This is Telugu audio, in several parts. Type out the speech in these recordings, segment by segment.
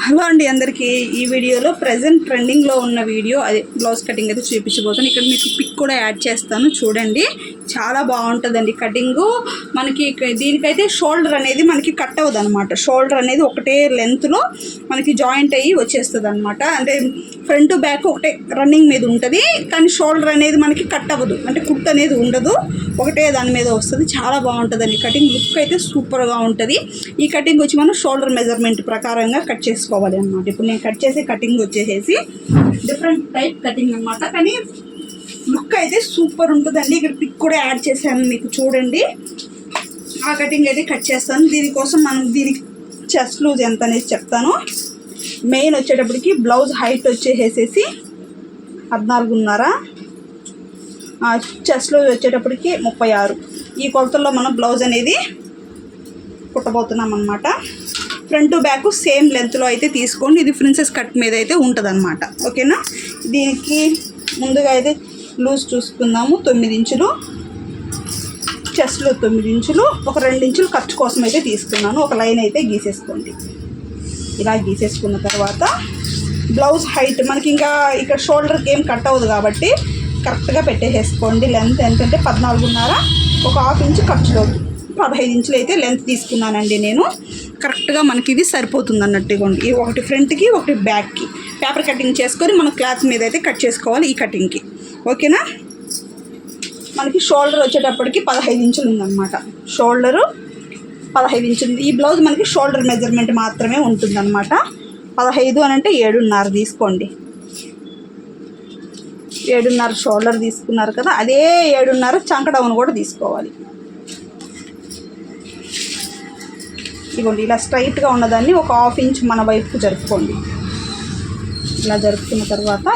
హలో అండి అందరికీ ఈ వీడియోలో ప్రజెంట్ ట్రెండింగ్లో ఉన్న వీడియో అదే బ్లౌజ్ కటింగ్ అయితే చూపించబోతాను. ఇక్కడ మీకు పిక్ కూడా యాడ్ చేస్తాను చూడండి. చాలా బాగుంటుందండి కటింగు. మనకి దీనికైతే షోల్డర్ అనేది మనకి కట్ అవ్వదు అనమాట. షోల్డర్ అనేది ఒకటే లెంత్లో మనకి జాయింట్ అయ్యి వచ్చేస్తుంది అనమాట. అంటే ఫ్రంట్ బ్యాక్ ఒకటే రన్నింగ్ మీద ఉంటుంది, కానీ షోల్డర్ అనేది మనకి కట్ అవ్వదు, అంటే కుట్ అనేది ఉండదు, ఒకటే దాని మీద వస్తుంది. చాలా బాగుంటుందండి కటింగ్. లుక్ అయితే సూపర్గా ఉంటుంది. ఈ కటింగ్ వచ్చి మనం షోల్డర్ మెజర్మెంట్ ప్రకారంగా కట్ చేసుకోవాలి అన్నమాట. ఇప్పుడు నేను కట్ చేసే కటింగ్ వచ్చేసేసి డిఫరెంట్ టైప్ కటింగ్ అనమాట, కానీ లుక్ అయితే సూపర్ ఉంటుందండి. ఇక్కడ పిక్ కూడా యాడ్ చేశాను మీకు చూడండి. ఆ కటింగ్ అయితే కట్ చేస్తాను. దీనికోసం మనం దీనికి చెస్ట్ లూజ్ ఎంత అనేది చెప్తాను. మెయిన్ వచ్చేటప్పటికి బ్లౌజ్ హైట్ వచ్చేసేసి 14.5, చెస్ట్ లూజ్ వచ్చేటప్పటికి 36. ఈ కొలతల్లో మనం బ్లౌజ్ అనేది కుట్టబోతున్నాం అన్నమాట. ఫ్రంట్ బ్యాక్ సేమ్ లెంత్లో అయితే తీసుకోండి. ఇది ప్రిన్సెస్ కట్ మీద అయితే ఉంటుంది అనమాట. ఓకేనా. దీనికి ముందుగా అయితే లూజ్ చూసుకుందాము. 9 ఇంచులు, చెస్ట్లో 9 ఇంచులు, ఒక 2 ఇంచులు ఖర్చు కోసం అయితే తీసుకున్నాను. ఒక లైన్ అయితే గీసేసుకోండి. ఇలా గీసేసుకున్న తర్వాత బ్లౌజ్ హైట్ మనకి ఇంకా ఇక్కడ షోల్డర్కి ఏం కట్ అవ్వదు కాబట్టి కరెక్ట్గా పెట్టేసేసుకోండి. లెంత్ ఎంతంటే 14.5, ఒక 1/2 ఇంచు ఖర్చులోకి 15 ఇంచులు అయితే లెంత్ తీసుకున్నానండి నేను. కరెక్ట్గా మనకి ఇది సరిపోతుంది అన్నట్టు. ఇవ్వండి, ఈ ఒకటి ఫ్రంట్కి ఒకటి బ్యాక్కి పేపర్ కటింగ్ చేసుకొని మనం క్లాత్ మీద అయితే కట్ చేసుకోవాలి ఈ కటింగ్కి. ఓకేనా. మనకి షోల్డర్ వచ్చేటప్పటికి 15 ఇంచులు ఉందన్నమాట. షోల్డరు 15 ఇంచులు. ఈ బ్లౌజ్ మనకి షోల్డర్ మెజర్మెంట్ మాత్రమే ఉంటుందన్నమాట. 15 అని అంటే 7.5 తీసుకోండి. 7.5 షోల్డర్ తీసుకున్నారు కదా, అదే 7.5 చంక డౌన్ కూడా తీసుకోవాలి. ఇదిగోండి, ఇలా స్ట్రైట్గా ఉన్నదాన్ని ఒక 1/2 ఇంచ్ మన వైపుకు జరుపుకోండి. ఇలా జరుపుకున్న తర్వాత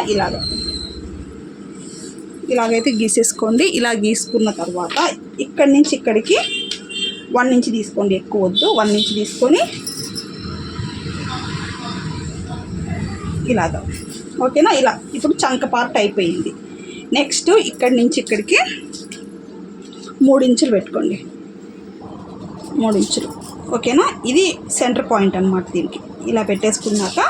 ఇలాగైతే గీసేసుకోండి. ఇలా గీసుకున్న తర్వాత ఇక్కడి నుంచి ఇక్కడికి 1 ఇంచ్ తీసుకోండి, ఎక్కువ వద్దు. 1 ఇంచ్ తీసుకొని ఇలాగా. ఓకేనా. ఇలా ఇప్పుడు చంక పార్ట్ అయిపోయింది. నెక్స్ట్ ఇక్కడి నుంచి ఇక్కడికి 3 ఇంచులు పెట్టుకోండి. 3 ఇంచులు. ఓకేనా. ఇది సెంటర్ పాయింట్ అన్నమాట. దీనికి ఇలా పెట్టేసుకున్నాక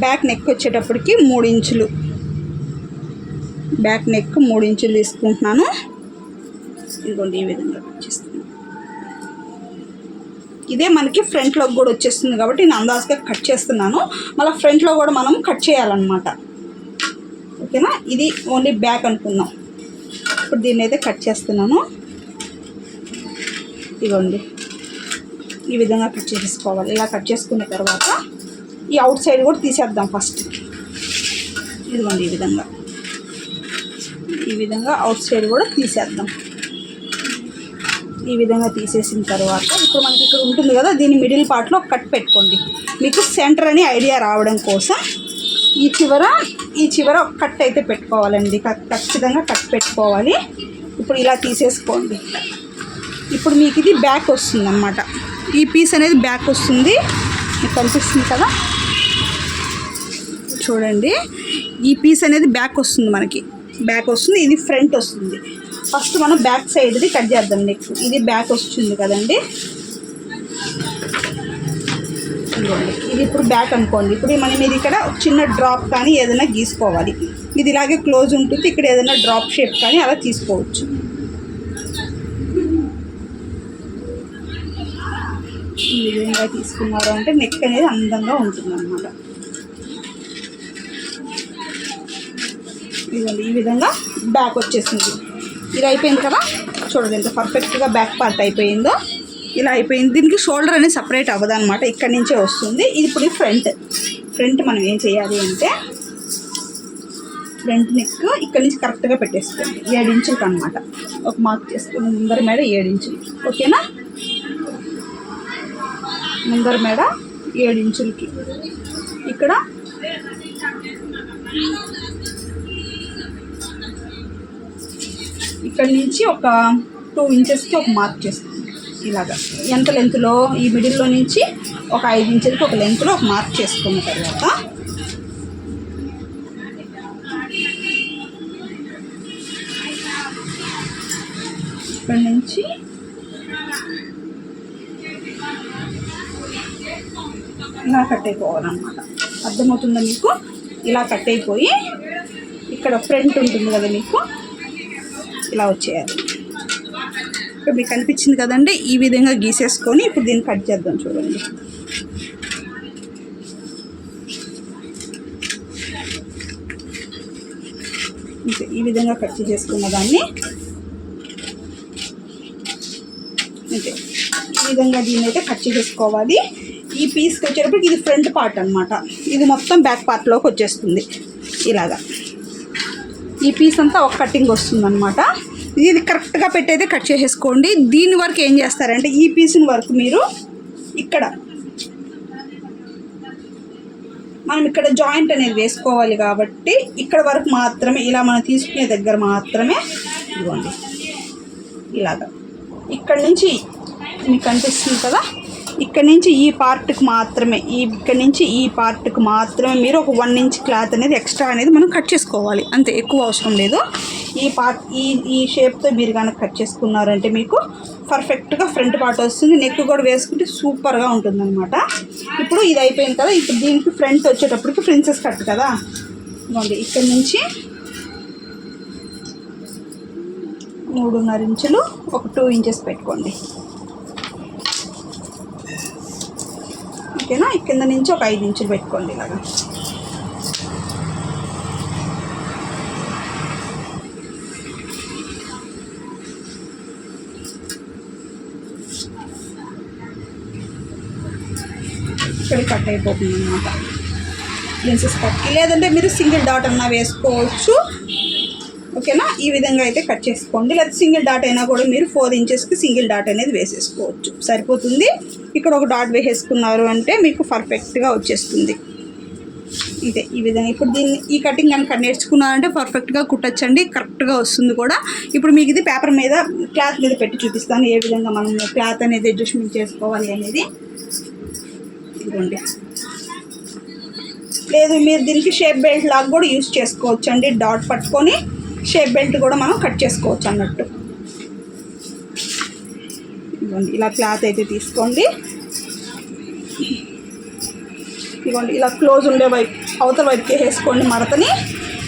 బ్యాక్ నెక్ వచ్చేటప్పటికి 3 ఇంచులు, బ్యాక్ నెక్ 3 ఇంచులు తీసుకుంటున్నాను. ఇదిగోండి, ఈ విధంగా వచ్చేస్తుంది. ఇదే మనకి ఫ్రంట్లోకి కూడా వచ్చేస్తుంది కాబట్టి నేను అందాజుగా కట్ చేస్తున్నాను. మళ్ళీ ఫ్రంట్లో కూడా మనం కట్ చేయాలన్నమాట. ఓకేనా. ఇది ఓన్లీ బ్యాక్ అనుకుందాం. ఇప్పుడు దీన్ని అయితే కట్ చేస్తున్నాను. ఇదిగోండి, ఈ విధంగా కట్ చేసుకోవాలి. ఇలా కట్ చేసుకున్న తర్వాత ఈ అవుట్ సైడ్ కూడా తీసేద్దాం ఫస్ట్. ఇదిగోండి, ఈ విధంగా అవుట్ సైడ్ కూడా తీసేద్దాం. ఈ విధంగా తీసేసిన తర్వాత ఇప్పుడు మనకి ఇక్కడ ఉంటుంది కదా, దీని మిడిల్ పార్ట్లో కట్ పెట్టుకోండి. మీకు సెంటర్ అని ఐడియా రావడం కోసం ఈ చివర ఒక కట్ అయితే పెట్టుకోవాలండి. ఖచ్చితంగా కట్ పెట్టుకోవాలి. ఇప్పుడు ఇలా తీసేసుకోండి. ఇప్పుడు మీకు ఇది బ్యాక్ వస్తుంది అన్నమాట. ఈ పీస్ అనేది బ్యాక్ వస్తుంది. మీకు కనిపిస్తుంది కదా, చూడండి. ఈ పీస్ అనేది బ్యాక్ వస్తుంది, మనకి బ్యాక్ వస్తుంది. ఇది ఫ్రంట్ వస్తుంది. ఫస్ట్ మనం బ్యాక్ సైడ్ది కట్ చేద్దాం. నెక్స్ట్ ఇది బ్యాక్ వస్తుంది కదండి. ఇది ఇప్పుడు బ్యాక్ అనుకోండి. ఇప్పుడు మనం ఇది ఇక్కడ చిన్న డ్రాప్ కానీ ఏదైనా గీసుకోవాలి. ఇది ఇలాగే క్లోజ్ ఉంటుంది. ఇక్కడ ఏదైనా డ్రాప్ షేప్ కానీ అలా తీసుకోవచ్చు. ఈ విధంగా తీసుకున్నారు అంటే నెక్ అనేది అందంగా ఉంటుంది అన్నమాట. ఇదిగోండి, ఈ విధంగా బ్యాక్ వచ్చేసింది. ఇది అయిపోయింది కదా, చూడండి ఎంత పర్ఫెక్ట్గా బ్యాక్ పార్ట్ అయిపోయిందో. ఇలా అయిపోయింది. దీనికి షోల్డర్ అనేది సపరేట్ అవ్వదు అనమాట, ఇక్కడి నుంచే వస్తుంది. ఇది ఇప్పుడు ఫ్రంట్ మనం ఏం చేయాలి అంటే ఫ్రంట్ నెక్ ఇక్కడి నుంచి కరెక్ట్గా పెట్టేసుకోండి. 7 ఇంచులకి అనమాట. ఒక మార్క్ చేసుకుని ముందర మేడ 7 ఇంచులు. ఓకేనా. ముందర మేడ 7 ఇంచులకి ఇక్కడ ఇక్కడి నుంచి ఒక 2 ఇంచెస్కి ఒక మార్క్ చేసుకోండి. ఇలాగా ఎంత లెంత్లో ఈ మిడిల్లో నుంచి ఒక 5 ఇంచులకి ఒక లెంత్లో ఒక మార్క్ చేసుకున్న తర్వాత ఇక్కడి నుంచి ఇలా కట్ అయిపోవాలన్నమాట. అర్థమవుతుందా మీకు? ఇలా కట్ అయిపోయి ఇక్కడ ఫ్రంట్ ఉంటుంది కదా మీకు, ఇలా వచ్చేయాలి. ఇప్పుడు మీకు కనిపించింది కదండి, ఈ విధంగా గీసేసుకొని ఇప్పుడు దీన్ని కట్ చేద్దాం. చూడండి, ఈ విధంగా కట్ చేసుకున్న దాన్ని అంతే, ఈ విధంగా దీన్ని అయితే కట్ చేసుకోవాలి. ఈ పీస్కి వచ్చేటప్పటికి ఇది ఫ్రంట్ పార్ట్ అనమాట, ఇది మొత్తం బ్యాక్ పార్ట్లోకి వచ్చేస్తుంది. ఇలాగా ఈ పీస్ అంతా ఒక కటింగ్ వస్తుందన్నమాట. ఇది కరెక్ట్గా పెట్టయితే కట్ చేసేసుకోండి. దీని వరకు ఏం చేస్తారంటే ఈ పీస్ని వరకు మీరు ఇక్కడ మనం ఇక్కడ జాయింట్ అనేది వేసుకోవాలి కాబట్టి ఇక్కడ వరకు మాత్రమే, ఇలా మనం తీసుకునే దగ్గర మాత్రమే ఇవ్వండి. ఇలాగా ఇక్కడ నుంచి మీకు కనిపిస్తుంది కదా, ఇక్కడ నుంచి ఈ పార్ట్కి మాత్రమే, ఇక్కడ నుంచి ఈ పార్ట్కి మాత్రమే మీరు ఒక 1 ఇంచ్ క్లాత్ అనేది ఎక్స్ట్రా అనేది మనం కట్ చేసుకోవాలి. అంతే, ఎక్కువ అవసరం లేదు. ఈ పార్ట్ ఈ షేప్తో మీరు కనుక కట్ చేసుకున్నారంటే మీకు పర్ఫెక్ట్గా ఫ్రంట్ పార్ట్ వస్తుంది. నెక్ కూడా వేసుకుంటే సూపర్గా ఉంటుందన్నమాట. ఇప్పుడు ఇది అయిపోయింది కదా, ఇప్పుడు దీనికి ఫ్రంట్ వచ్చేటప్పటికి ప్రిన్సెస్ కట్ కదా, ఇవ్వండి. ఇక్కడ నుంచి 3.5 ఇంచులు, ఒక 2 ఇంచెస్ పెట్టుకోండి. ఓకేనా? కింద నుంచి ఒక 5 ఇంచులు పెట్టుకోండి. ఇలాగా ఇక్కడ కట్ అయిపోతుంది అన్నమాట ప్రిన్సెస్ కట్కి. లేదంటే మీరు సింగిల్ డాట్ అన్నా వేసుకోవచ్చు. ఓకేనా? ఈ విధంగా అయితే కట్ చేసుకోండి. లేదా సింగిల్ డాట్ అయినా కూడా మీరు 4 ఇంచెస్కి సింగిల్ డాట్ అనేది వేసేసుకోవచ్చు, సరిపోతుంది. ఇక్కడ ఒక డాట్ వేసేసుకున్నారు అంటే మీకు పర్ఫెక్ట్గా వచ్చేస్తుంది. ఇదే ఈ విధంగా. ఇప్పుడు దీన్ని ఈ కటింగ్ కనుక నేర్చుకున్నారంటే పర్ఫెక్ట్గా కుట్టచ్చండి, కరెక్ట్గా వస్తుంది కూడా. ఇప్పుడు మీకు ఇది పేపర్ మీద, క్లాత్ మీద పెట్టి చూపిస్తాను ఏ విధంగా మనం క్లాత్ అనేది అడ్జస్ట్మెంట్ చేసుకోవాలి అనేది. ఇదిగోండి. లేదు మీరు దీనికి షేప్ బెల్ట్ లాగా కూడా యూజ్ చేసుకోవచ్చు అండి. డాట్ పట్టుకొని షేప్ బెల్ట్ కూడా మనం కట్ చేసుకోవచ్చు అన్నట్టు. ఇదిగోండి, ఇలా క్లాత్ అయితే తీసుకోండి. ఇదిగోండి, ఇలా క్లోజ్ ఉండే వైపు అవతల వైపుకి వేసుకోండి. మడతని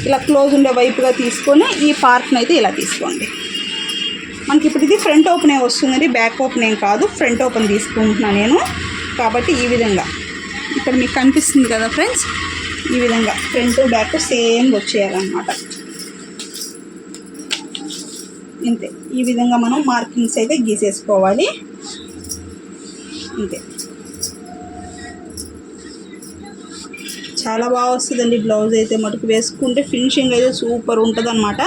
ఇలా క్లోజ్ ఉండే వైపుగా తీసుకొని ఈ పార్ట్ని అయితే ఇలా తీసుకోండి. మనకి ఇప్పుడు ఇది ఫ్రంట్ ఓపెన్ వస్తుందండి, బ్యాక్ ఓపెన్ ఏం కాదు. ఫ్రంట్ ఓపెన్ తీసుకుంటున్నాను నేను కాబట్టి ఈ విధంగా ఇక్కడ మీకు కనిపిస్తుంది కదా ఫ్రెండ్స్, ఈ విధంగా ఫ్రంట్ బ్యాక్ సేమ్ వచ్చేయాలన్నమాట. ఇంతే, ఈ విధంగా మనం మార్కింగ్స్ అయితే గీసేసుకోవాలి. అంతే, చాలా బాగా వస్తుందండి బ్లౌజ్ అయితే. మటుకు వేసుకుంటే ఫినిషింగ్ అయితే సూపర్ ఉంటుంది అన్నమాట.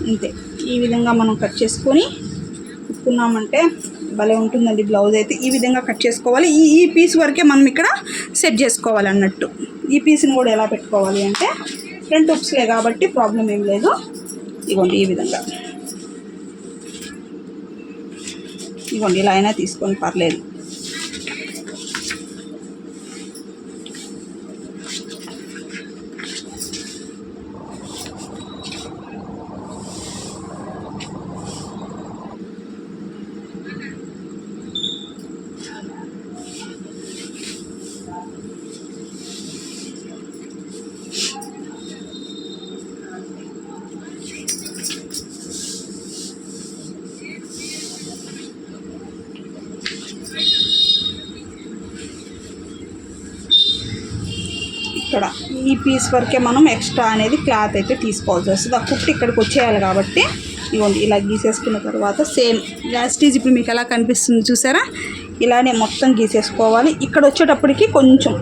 అంతే, ఈ విధంగా మనం కట్ చేసుకొని కుట్టుకున్నామంటే భలే ఉంటుందండి బ్లౌజ్ అయితే. ఈ విధంగా కట్ చేసుకోవాలి. ఈ పీస్ వరకే మనం ఇక్కడ సెట్ చేసుకోవాలి అన్నట్టు. ఈ పీస్ని కూడా ఎలా పెట్టుకోవాలి అంటే ఫ్రంట్ హుక్స్లే కాబట్టి ప్రాబ్లం ఏం లేదు. ఇదిగోండి, ఈ విధంగా ఇదిగోండి, ఇలా అయినా తీసుకొని పర్లేదు. ఇక్కడ ఈ పీస్ వరకే మనం ఎక్స్ట్రా అనేది క్లాత్ అయితే తీసుకోవాల్సి వస్తుంది. ఆ కుట్టి ఇక్కడికి వచ్చేయాలి కాబట్టి ఇవ్వండి, ఇలా గీసేసుకున్న తర్వాత సేమ్ యాస్టీజ్ ఇప్పుడు మీకు ఎలా కనిపిస్తుంది చూసారా, ఇలానే మొత్తం గీసేసుకోవాలి. ఇక్కడ వచ్చేటప్పటికి కొంచెం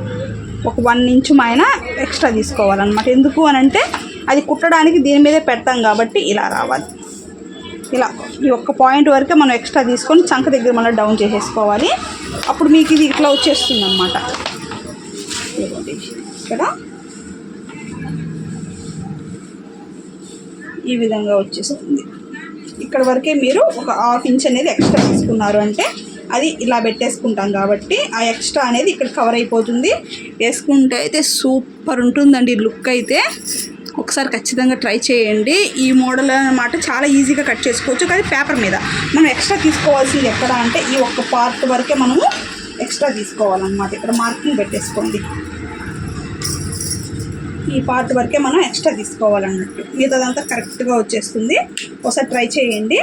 ఒక 1 ఇంచు మైన ఎక్స్ట్రా తీసుకోవాలన్నమాట. ఎందుకు అని అంటే అది కుట్టడానికి దీని మీదే పెడతాం కాబట్టి ఇలా రావాలి. ఇలా ఈ ఒక్క పాయింట్ వరకే మనం ఎక్స్ట్రా తీసుకొని చంక దగ్గర మళ్ళీ డౌన్ చేసేసుకోవాలి. అప్పుడు మీకు ఇది ఇట్లా వచ్చేస్తుంది అన్నమాట. ఇక్కడ ఈ విధంగా వచ్చేస్తుంది. ఇక్కడ వరకే మీరు ఒక 1/2 ఇంచ్ అనేది ఎక్స్ట్రా తీసుకున్నారు అంటే అది ఇలా పెట్టేసుకుంటాం కాబట్టి ఆ ఎక్స్ట్రా అనేది ఇక్కడ కవర్ అయిపోతుంది. వేసుకుంటే అయితే సూపర్ ఉంటుందండి లుక్ అయితే. ఒకసారి ఖచ్చితంగా ట్రై చేయండి. ఈ మోడల్ అన్నమాట చాలా ఈజీగా కట్ చేసుకోవచ్చు. కానీ పేపర్ మీద మనం ఎక్స్ట్రా తీసుకోవాల్సింది ఎక్కడ అంటే ఈ ఒక్క పార్ట్ వరకే మనము ఎక్స్ట్రా తీసుకోవాలన్నమాట. ఇక్కడ మార్కింగ్ పెట్టేసుకోండి. ఈ పార్ట్ వరకే మనం ఎక్స్ట్రా తీసుకోవాలన్నట్టు, మిగతాదంతా కరెక్ట్గా వచ్చేస్తుంది. ఒకసారి ట్రై చేయండి.